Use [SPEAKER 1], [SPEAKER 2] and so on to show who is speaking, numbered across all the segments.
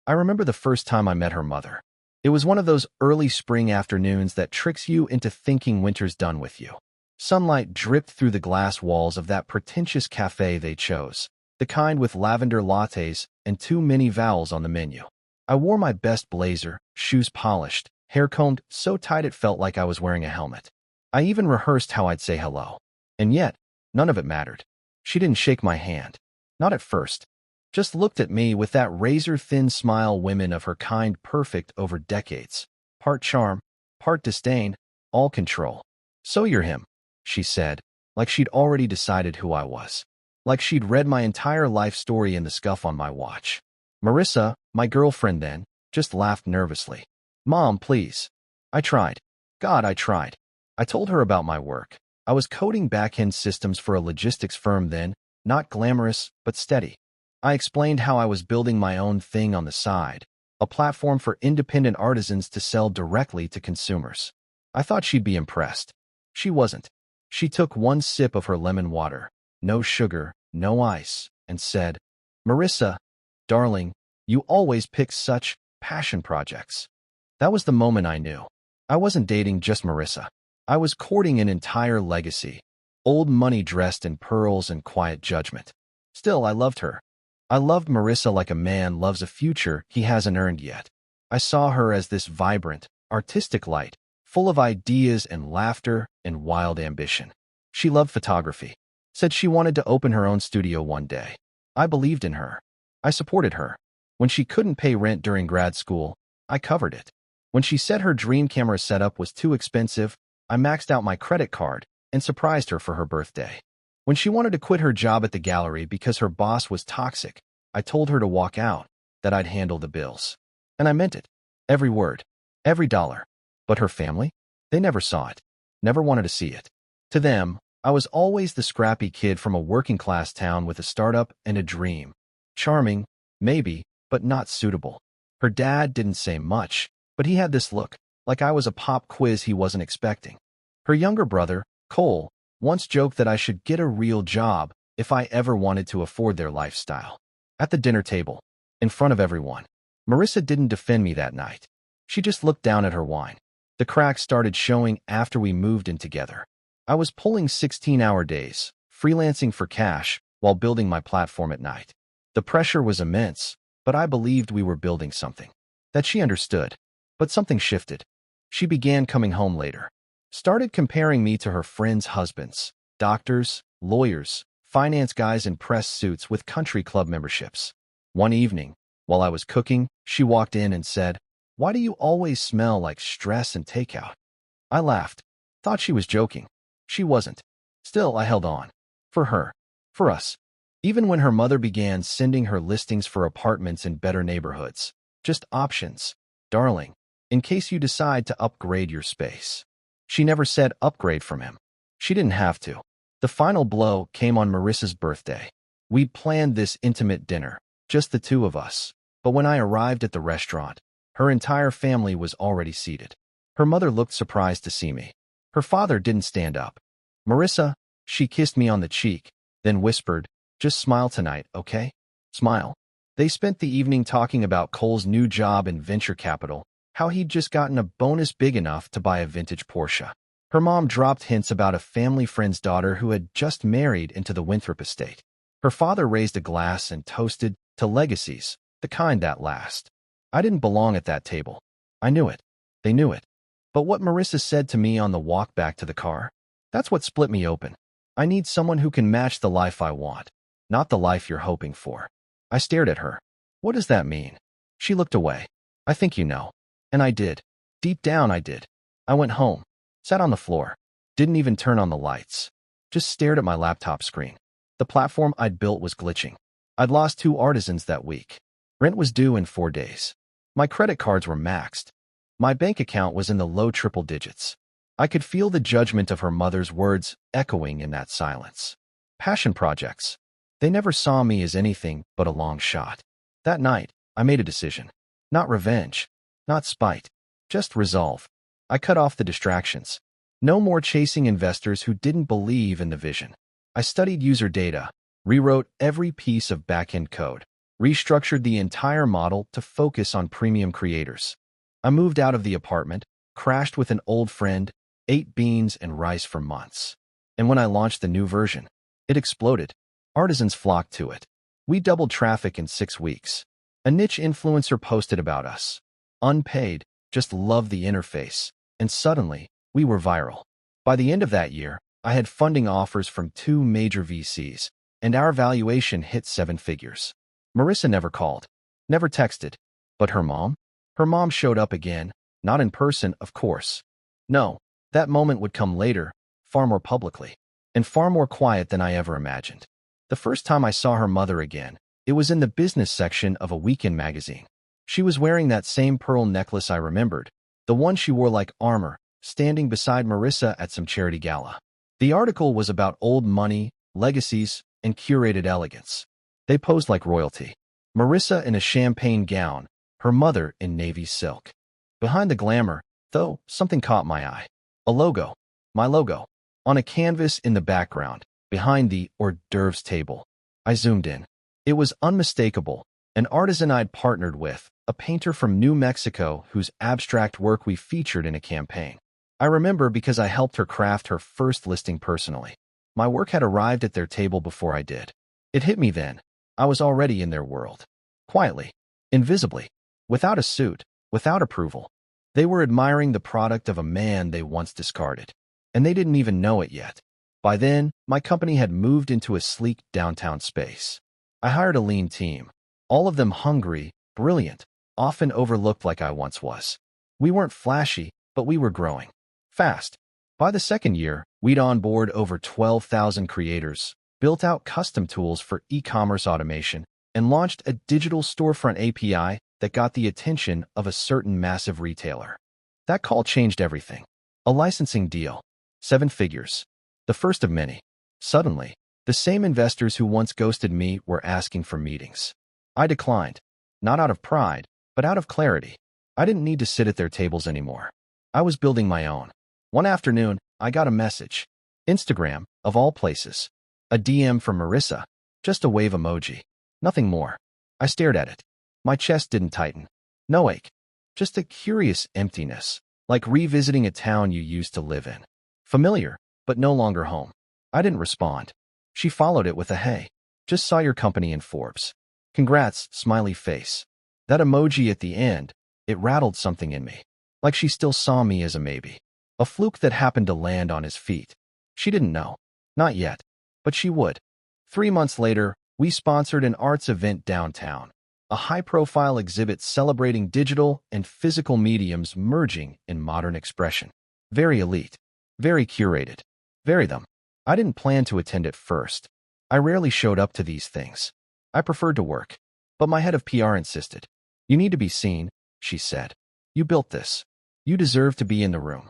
[SPEAKER 1] I remember the first time I met her mother. It was one of those early spring afternoons that tricks you into thinking winter's done with you. Sunlight dripped through the glass walls of that pretentious cafe they chose, the kind with lavender lattes and too many vowels on the menu. I wore my best blazer, shoes polished, hair combed so tight it felt like I was wearing a helmet. I even rehearsed how I'd say hello. And yet, none of it mattered. She didn't shake my hand. Not at first. Just looked at me with that razor-thin smile women of her kind perfect over decades. Part charm, part disdain, all control. "So you're him," she said, like she'd already decided who I was. Like she'd read my entire life story in the scuff on my watch. Marissa, my girlfriend then, just laughed nervously. "Mom, please." I tried. God, I tried. I told her about my work. I was coding back-end systems for a logistics firm then, not glamorous, but steady. I explained how I was building my own thing on the side, a platform for independent artisans to sell directly to consumers. I thought she'd be impressed. She wasn't. She took one sip of her lemon water, no sugar, no ice, and said, "Marissa, darling, you always pick such passion projects." That was the moment I knew. I wasn't dating just Marissa. I was courting an entire legacy, old money dressed in pearls and quiet judgment. Still, I loved her. I loved Marissa like a man loves a future he hasn't earned yet. I saw her as this vibrant, artistic light, full of ideas and laughter and wild ambition. She loved photography. Said she wanted to open her own studio one day. I believed in her. I supported her. When she couldn't pay rent during grad school, I covered it. When she said her dream camera setup was too expensive, I maxed out my credit card and surprised her for her birthday. When she wanted to quit her job at the gallery because her boss was toxic, I told her to walk out, that I'd handle the bills. And I meant it. Every word. Every dollar. But her family? They never saw it. Never wanted to see it. To them, I was always the scrappy kid from a working-class town with a startup and a dream. Charming, maybe, but not suitable. Her dad didn't say much, but he had this look, like I was a pop quiz he wasn't expecting. Her younger brother, Cole, once joked that I should get a real job if I ever wanted to afford their lifestyle. At the dinner table, in front of everyone, Marissa didn't defend me that night. She just looked down at her wine. The cracks started showing after we moved in together. I was pulling 16-hour days, freelancing for cash, while building my platform at night. The pressure was immense, but I believed we were building something. That she understood. But something shifted. She began coming home later. Started comparing me to her friends' husbands, doctors, lawyers, finance guys in press suits with country club memberships. One evening, while I was cooking, she walked in and said, "Why do you always smell like stress and takeout?" I laughed. Thought she was joking. She wasn't. Still, I held on. For her. For us. Even when her mother began sending her listings for apartments in better neighborhoods. Just options. "Darling, in case you decide to upgrade your space." She never said upgrade from him. She didn't have to. The final blow came on Marissa's birthday. We'd planned this intimate dinner, just the two of us. But when I arrived at the restaurant, her entire family was already seated. Her mother looked surprised to see me. Her father didn't stand up. "Marissa," she kissed me on the cheek, then whispered, "Just smile tonight, okay? Smile." They spent the evening talking about Cole's new job in venture capital, how he'd just gotten a bonus big enough to buy a vintage Porsche. Her mom dropped hints about a family friend's daughter who had just married into the Winthrop estate. Her father raised a glass and toasted to legacies, the kind that last. I didn't belong at that table. I knew it. They knew it. But what Marissa said to me on the walk back to the car, that's what split me open. I need someone who can match the life I want, not the life you're hoping for. I stared at her. What does that mean? She looked away. I think you know. And I did. Deep down, I did. I went home, sat on the floor, didn't even turn on the lights, just stared at my laptop screen. The platform I'd built was glitching. I'd lost 2 artisans that week. Rent was due in 4 days. My credit cards were maxed. My bank account was in the low triple digits. I could feel the judgment of her mother's words echoing in that silence. Passion projects. They never saw me as anything but a long shot. That night, I made a decision. Not revenge. Not spite. Just resolve. I cut off the distractions. No more chasing investors who didn't believe in the vision. I studied user data, rewrote every piece of back-end code, restructured the entire model to focus on premium creators. I moved out of the apartment, crashed with an old friend, ate beans and rice for months. And when I launched the new version, it exploded. Artisans flocked to it. We doubled traffic in 6 weeks. A niche influencer posted about us. Unpaid, just loved the interface. And suddenly, we were viral. By the end of that year, I had funding offers from 2 major VCs, and our valuation hit 7 figures. Marissa never called, never texted. But her mom? Her mom showed up again, not in person, of course. No, that moment would come later, far more publicly, and far more quiet than I ever imagined. The first time I saw her mother again, it was in the business section of a weekend magazine. She was wearing that same pearl necklace I remembered, the one she wore like armor, standing beside Marissa at some charity gala. The article was about old money, legacies, and curated elegance. They posed like royalty. Marissa in a champagne gown, her mother in navy silk. Behind the glamour, though, something caught my eye. A logo. My logo. On a canvas in the background, behind the hors d'oeuvres table. I zoomed in. It was unmistakable. An artisan I'd partnered with, a painter from New Mexico whose abstract work we featured in a campaign. I remember because I helped her craft her first listing personally. My work had arrived at their table before I did. It hit me then. I was already in their world. Quietly. Invisibly. Without a suit. Without approval. They were admiring the product of a man they once discarded. And they didn't even know it yet. By then, my company had moved into a sleek downtown space. I hired a lean team. All of them hungry, brilliant, often overlooked like I once was. We weren't flashy, but we were growing. Fast. By the second year, we'd onboard over 12,000 creators, built out custom tools for e-commerce automation, and launched a digital storefront API that got the attention of a certain massive retailer. That call changed everything. A licensing deal. 7 figures. The first of many. Suddenly, the same investors who once ghosted me were asking for meetings. I declined. Not out of pride, but out of clarity. I didn't need to sit at their tables anymore. I was building my own. One afternoon, I got a message. Instagram, of all places. A DM from Marissa. Just a wave emoji. Nothing more. I stared at it. My chest didn't tighten. No ache. Just a curious emptiness, like revisiting a town you used to live in. Familiar, but no longer home. I didn't respond. She followed it with a hey. Just saw your company in Forbes. Congrats, smiley face. That emoji at the end, it rattled something in me. Like she still saw me as a maybe. A fluke that happened to land on his feet. She didn't know. Not yet. But she would. 3 months later, we sponsored an arts event downtown. A high-profile exhibit celebrating digital and physical mediums merging in modern expression. Very elite. Very curated. Very them. I didn't plan to attend at first. I rarely showed up to these things. I preferred to work. But my head of PR insisted. You need to be seen, she said. You built this. You deserve to be in the room.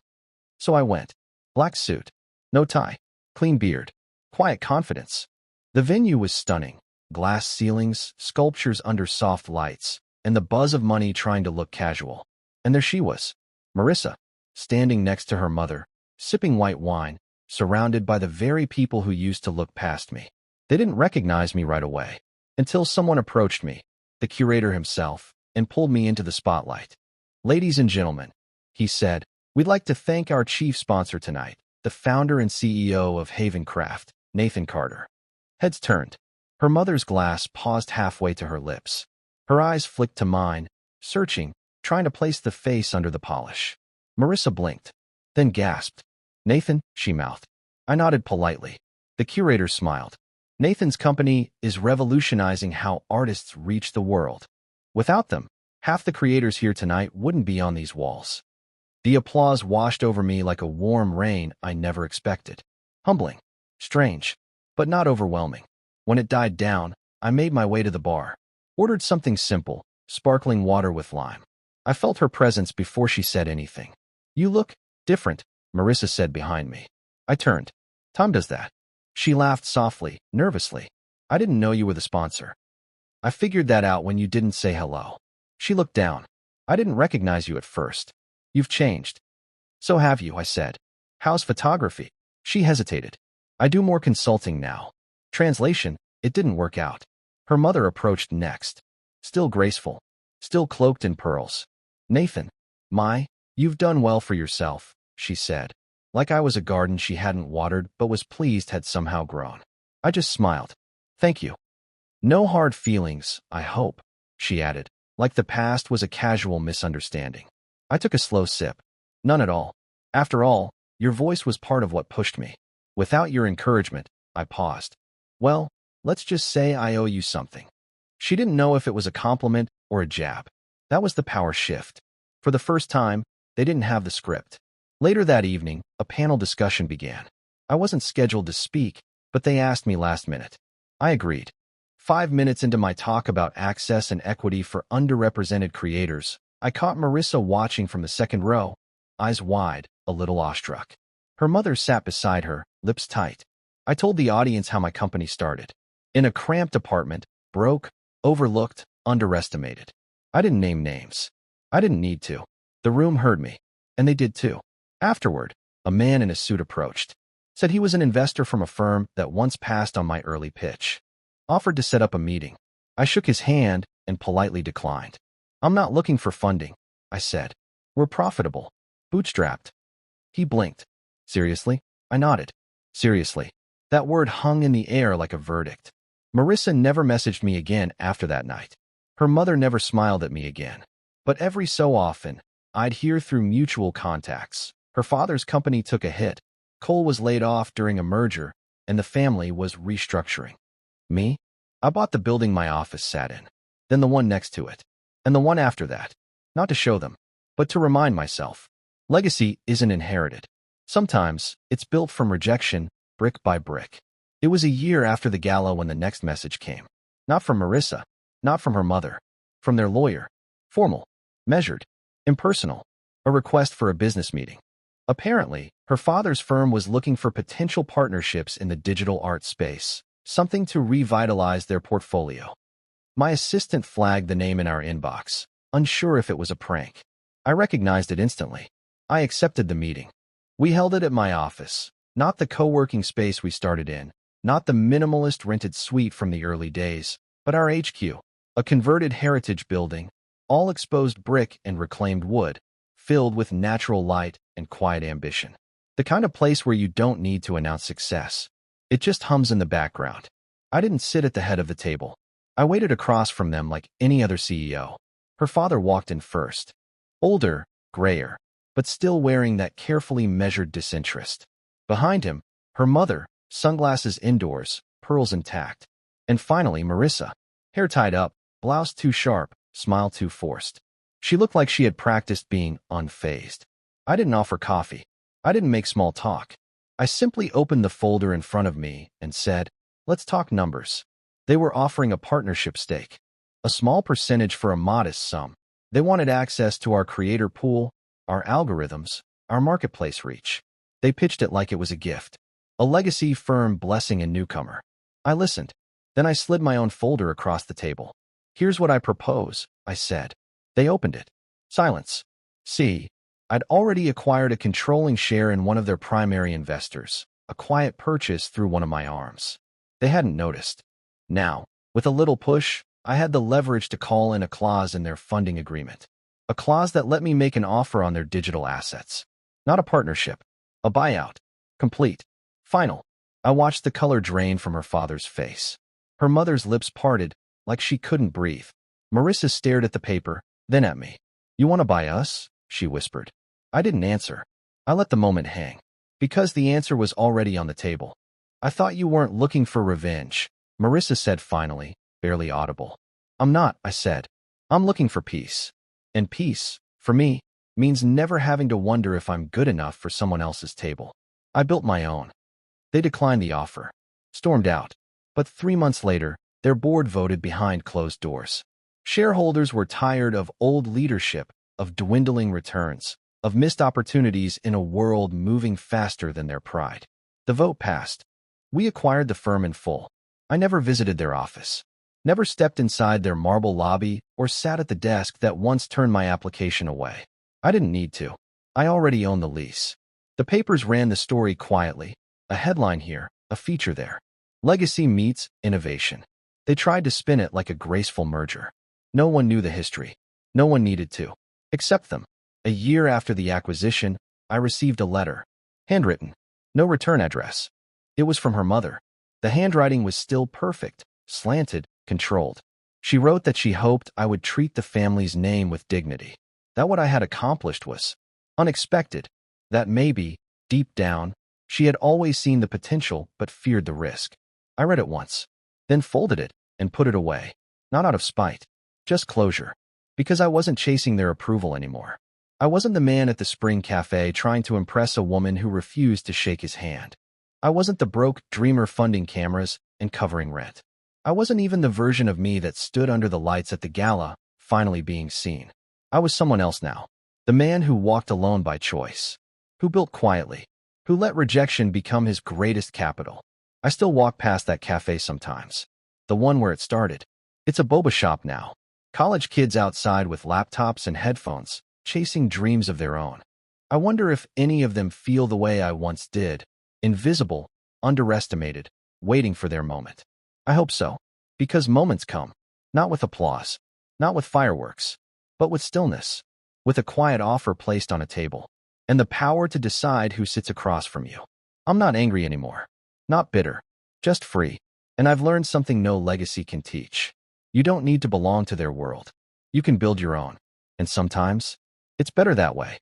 [SPEAKER 1] So I went. Black suit. No tie. Clean beard. Quiet confidence. The venue was stunning. Glass ceilings, sculptures under soft lights, and the buzz of money trying to look casual. And there she was, Marissa, standing next to her mother, sipping white wine, surrounded by the very people who used to look past me. They didn't recognize me right away, until someone approached me, the curator himself, and pulled me into the spotlight. Ladies and gentlemen, he said, we'd like to thank our chief sponsor tonight, the founder and CEO of Haven Craft, Nathan Carter. Heads turned. Her mother's glass paused halfway to her lips. Her eyes flicked to mine, searching, trying to place the face under the polish. Marissa blinked, then gasped. Nathan, she mouthed. I nodded politely. The curator smiled. Nathan's company is revolutionizing how artists reach the world. Without them, half the creators here tonight wouldn't be on these walls. The applause washed over me like a warm rain I never expected. Humbling. Strange. But not overwhelming. When it died down, I made my way to the bar. Ordered something simple, sparkling water with lime. I felt her presence before she said anything. You look different, Marissa said behind me. I turned. Tom does that. She laughed softly, nervously. I didn't know you were the sponsor. I figured that out when you didn't say hello. She looked down. I didn't recognize you at first. You've changed. So have you, I said. How's photography? She hesitated. I do more consulting now. Translation, it didn't work out. Her mother approached next, still graceful, still cloaked in pearls. "Nathan, you've done well for yourself," she said, like I was a garden she hadn't watered but was pleased had somehow grown. I just smiled. "Thank you. No hard feelings, I hope," she added, like the past was a casual misunderstanding. I took a slow sip. "None at all. After all, your voice was part of what pushed me. Without your encouragement," I paused. "Well, let's just say I owe you something." She didn't know if it was a compliment or a jab. That was the power shift. For the first time, they didn't have the script. Later that evening, a panel discussion began. I wasn't scheduled to speak, but they asked me last minute. I agreed. 5 minutes into my talk about access and equity for underrepresented creators, I caught Marissa watching from the second row, eyes wide, a little awestruck. Her mother sat beside her, lips tight. I told the audience how my company started. In a cramped apartment, broke, overlooked, underestimated. I didn't name names. I didn't need to. The room heard me, and they did too. Afterward, a man in a suit approached. Said he was an investor from a firm that once passed on my early pitch. Offered to set up a meeting. I shook his hand and politely declined. "I'm not looking for funding," I said. "We're profitable. Bootstrapped." He blinked. "Seriously?" I nodded. "Seriously." That word hung in the air like a verdict. Marissa never messaged me again after that night. Her mother never smiled at me again. But every so often, I'd hear through mutual contacts. Her father's company took a hit. Cole was laid off during a merger, and the family was restructuring. Me? I bought the building my office sat in, then the one next to it, and the one after that. Not to show them, but to remind myself. Legacy isn't inherited. Sometimes, it's built from rejection, brick by brick. It was a year after the gala when the next message came. Not from Marissa, not from her mother, from their lawyer. Formal, measured, impersonal. A request for a business meeting. Apparently, her father's firm was looking for potential partnerships in the digital art space, something to revitalize their portfolio. My assistant flagged the name in our inbox, unsure if it was a prank. I recognized it instantly. I accepted the meeting. We held it at my office, not the co-working space we started in, not the minimalist rented suite from the early days, but our HQ, a converted heritage building, all exposed brick and reclaimed wood, filled with natural light and quiet ambition. The kind of place where you don't need to announce success. It just hums in the background. I didn't sit at the head of the table. I waited across from them like any other CEO. Her father walked in first. Older, grayer, but still wearing that carefully measured disinterest. Behind him, her mother, sunglasses indoors, pearls intact. And finally, Marissa. Hair tied up, blouse too sharp, smile too forced. She looked like she had practiced being unfazed. I didn't offer coffee. I didn't make small talk. I simply opened the folder in front of me and said, "Let's talk numbers." They were offering a partnership stake. A small percentage for a modest sum. They wanted access to our creator pool, our algorithms, our marketplace reach. They pitched it like it was a gift. A legacy firm blessing a newcomer. I listened. Then I slid my own folder across the table. "Here's what I propose," I said. They opened it. Silence. See, I'd already acquired a controlling share in one of their primary investors, a quiet purchase through one of my arms. They hadn't noticed. Now, with a little push, I had the leverage to call in a clause in their funding agreement. A clause that let me make an offer on their digital assets. Not a partnership. A buyout. Complete. Final. I watched the color drain from her father's face. Her mother's lips parted, like she couldn't breathe. Marissa stared at the paper, then at me. "You want to buy us?" she whispered. I didn't answer. I let the moment hang. Because the answer was already on the table. "I thought you weren't looking for revenge," Marissa said finally, barely audible. "I'm not," I said. "I'm looking for peace. And peace, for me, means never having to wonder if I'm good enough for someone else's table." I built my own. They declined the offer. Stormed out. But 3 months later, their board voted behind closed doors. Shareholders were tired of old leadership, of dwindling returns, of missed opportunities in a world moving faster than their pride. The vote passed. We acquired the firm in full. I never visited their office. Never stepped inside their marble lobby or sat at the desk that once turned my application away. I didn't need to. I already owned the lease. The papers ran the story quietly. A headline here, a feature there. Legacy meets innovation. They tried to spin it like a graceful merger. No one knew the history. No one needed to. Except them. A year after the acquisition, I received a letter. Handwritten. No return address. It was from her mother. The handwriting was still perfect, slanted, controlled. She wrote that she hoped I would treat the family's name with dignity. That what I had accomplished was unexpected. That maybe, deep down, she had always seen the potential but feared the risk. I read it once, then folded it and put it away. Not out of spite, just closure. Because I wasn't chasing their approval anymore. I wasn't the man at the Spring Cafe trying to impress a woman who refused to shake his hand. I wasn't the broke dreamer funding cameras and covering rent. I wasn't even the version of me that stood under the lights at the gala, finally being seen. I was someone else now. The man who walked alone by choice. Who built quietly. Who let rejection become his greatest capital. I still walk past that cafe sometimes. The one where it started. It's a boba shop now. College kids outside with laptops and headphones, chasing dreams of their own. I wonder if any of them feel the way I once did. Invisible, underestimated, waiting for their moment. I hope so. Because moments come. Not with applause. Not with fireworks. But with stillness. With a quiet offer placed on a table. And the power to decide who sits across from you. I'm not angry anymore. Not bitter. Just free. And I've learned something no legacy can teach. You don't need to belong to their world. You can build your own. And sometimes, it's better that way.